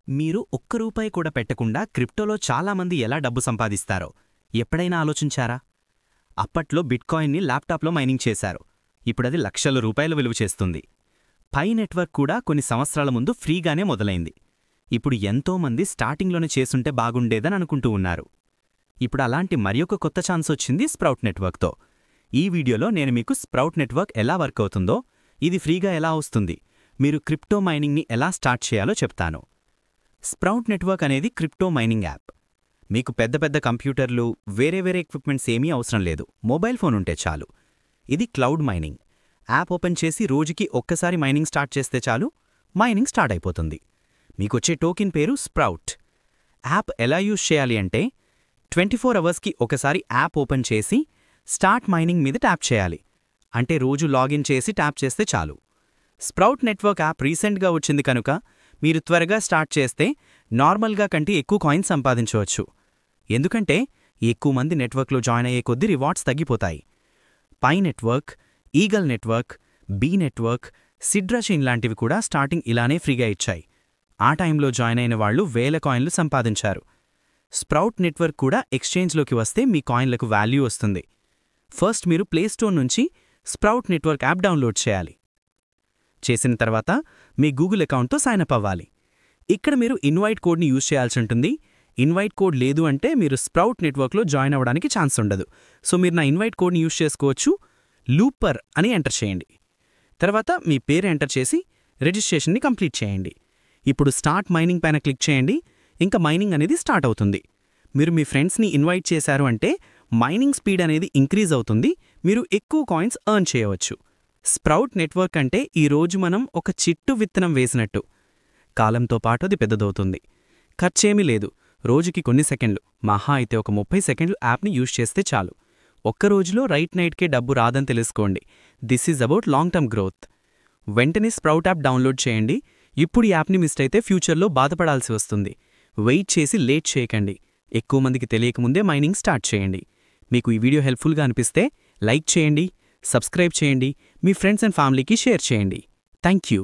మీరు ఒక్క రూపాయి కూడా పెట్టకుండా క్రిప్టోలో చాలామంది ఎలా డబ్బు సంపాదిస్తారో ఎప్పుడైనా ఆలోచించారా? అప్పట్లో బిట్కాయిన్ని ల్యాప్టాప్లో మైనింగ్ చేశారు. ఇప్పుడది లక్షల రూపాయలు విలువ చేస్తుంది. పై నెట్వర్క్ కూడా కొన్ని సంవత్సరాల ముందు ఫ్రీగానే మొదలైంది. ఇప్పుడు ఎంతోమంది స్టార్టింగ్లోనే చేసుంటే బాగుండేదని అనుకుంటూ ఉన్నారు. ఇప్పుడు అలాంటి మరియొక కొత్త ఛాన్స్ వచ్చింది స్ప్రౌట్ నెట్వర్క్తో. ఈ వీడియోలో నేను మీకు స్ప్రౌట్ నెట్వర్క్ ఎలా వర్క్ అవుతుందో, ఇది ఫ్రీగా ఎలా వస్తుంది, మీరు క్రిప్టో మైనింగ్ని ఎలా స్టార్ట్ చేయాలో చెప్తాను. స్ప్రౌట్ నెట్వర్క్ అనేది క్రిప్టో మైనింగ్ యాప్. మీకు పెద్ద పెద్ద కంప్యూటర్లు, వేరే ఎక్విప్మెంట్స్ ఏమీ అవసరం లేదు, మొబైల్ ఫోన్ ఉంటే చాలు. ఇది క్లౌడ్ మైనింగ్. యాప్ ఓపెన్ చేసి రోజుకి ఒక్కసారి మైనింగ్ స్టార్ట్ చేస్తే చాలు, మైనింగ్ స్టార్ట్ అయిపోతుంది. మీకొచ్చే టోకెన్ పేరు స్ప్రౌట్. యాప్ ఎలా యూజ్ చేయాలి అంటే 24 అవర్స్కి ఒకసారి యాప్ ఓపెన్ చేసి స్టార్ట్ మైనింగ్ మీద ట్యాప్ చేయాలి. అంటే రోజు లాగిన్ చేసి ట్యాప్ చేస్తే చాలు. స్ప్రౌట్ నెట్వర్క్ యాప్ రీసెంట్గా వచ్చింది కనుక మీరు త్వరగా స్టార్ట్ చేస్తే నార్మల్గా కంటే ఎక్కువ కాయిన్స్ సంపాదించవచ్చు. ఎందుకంటే ఎక్కువ మంది నెట్వర్క్లో జాయిన్ అయ్యే కొద్దీ రివార్డ్స్ తగ్గిపోతాయి. Pi network, eagle network, Bee network, సిడ్రాచైన్ లాంటివి కూడా స్టార్టింగ్ ఇలానే ఫ్రీగా ఇచ్చాయి. ఆ టైంలో జాయిన్ అయిన వాళ్లు వేల కాయిన్లు సంపాదించారు. స్ప్రౌట్ నెట్వర్క్ కూడా ఎక్స్చేంజ్లోకి వస్తే మీ కాయిన్లకు వాల్యూ వస్తుంది. ఫస్ట్ మీరు ప్లేస్టోర్ నుంచి స్ప్రౌట్ నెట్వర్క్ యాప్ డౌన్లోడ్ చేయాలి. చేసిన తర్వాత మీ గూగుల్ అకౌంట్తో సైనప్ అవ్వాలి. ఇక్కడ మీరు ఇన్వైట్ కోడ్ని యూజ్ చేయాల్సి ఉంటుంది. ఇన్వైట్ కోడ్ లేదు అంటే మీరు స్ప్రౌట్ నెట్వర్క్లో జాయిన్ అవ్వడానికి ఛాన్స్ ఉండదు. సో మీరు నా ఇన్వైట్ కోడ్ని యూజ్ చేసుకోవచ్చు. లూపర్ అని ఎంటర్ చేయండి. తర్వాత మీ పేరు ఎంటర్ చేసి రిజిస్ట్రేషన్ని కంప్లీట్ చేయండి. ఇప్పుడు స్టార్ట్ మైనింగ్ పైన క్లిక్ చేయండి. ఇంకా మైనింగ్ అనేది స్టార్ట్ అవుతుంది. మీరు మీ ఫ్రెండ్స్ని ఇన్వైట్ చేశారు అంటే మైనింగ్ స్పీడ్ అనేది ఇంక్రీజ్ అవుతుంది. మీరు ఎక్కువ కాయిన్స్ ఎర్న్ చేయవచ్చు. స్ప్రౌట్ నెట్వర్క్ అంటే ఈరోజు మనం ఒక చిట్టు విత్తనం వేసినట్టు. కాలంతో పాటు అది పెద్దదవుతుంది. ఖర్చేమీ లేదు. రోజుకి కొన్ని సెకండ్లు, మహా అయితే ఒక 30 సెకండ్లు యాప్ని యూజ్ చేస్తే చాలు. ఒక్క రోజులో రైట్ నైట్కే డబ్బు రాదని తెలుసుకోండి. This is about long term growth. వెంటనే స్ప్రౌట్ యాప్ డౌన్లోడ్ చేయండి. ఇప్పుడు ఈ యాప్ని మిస్ అయితే ఫ్యూచర్లో బాధపడాల్సి వస్తుంది. వెయిట్ చేసి లేట్ చేయకండి. ఎక్కువ మందికి తెలియకముందే మైనింగ్ స్టార్ట్ చేయండి. మీకు ఈ వీడియో హెల్ప్ఫుల్గా అనిపిస్తే లైక్ చేయండి, సబ్స్క్రైబ్ చేయండి, మీ ఫ్రెండ్స్ అండ్ ఫ్యామిలీకి షేర్ చేయండి. Thank you.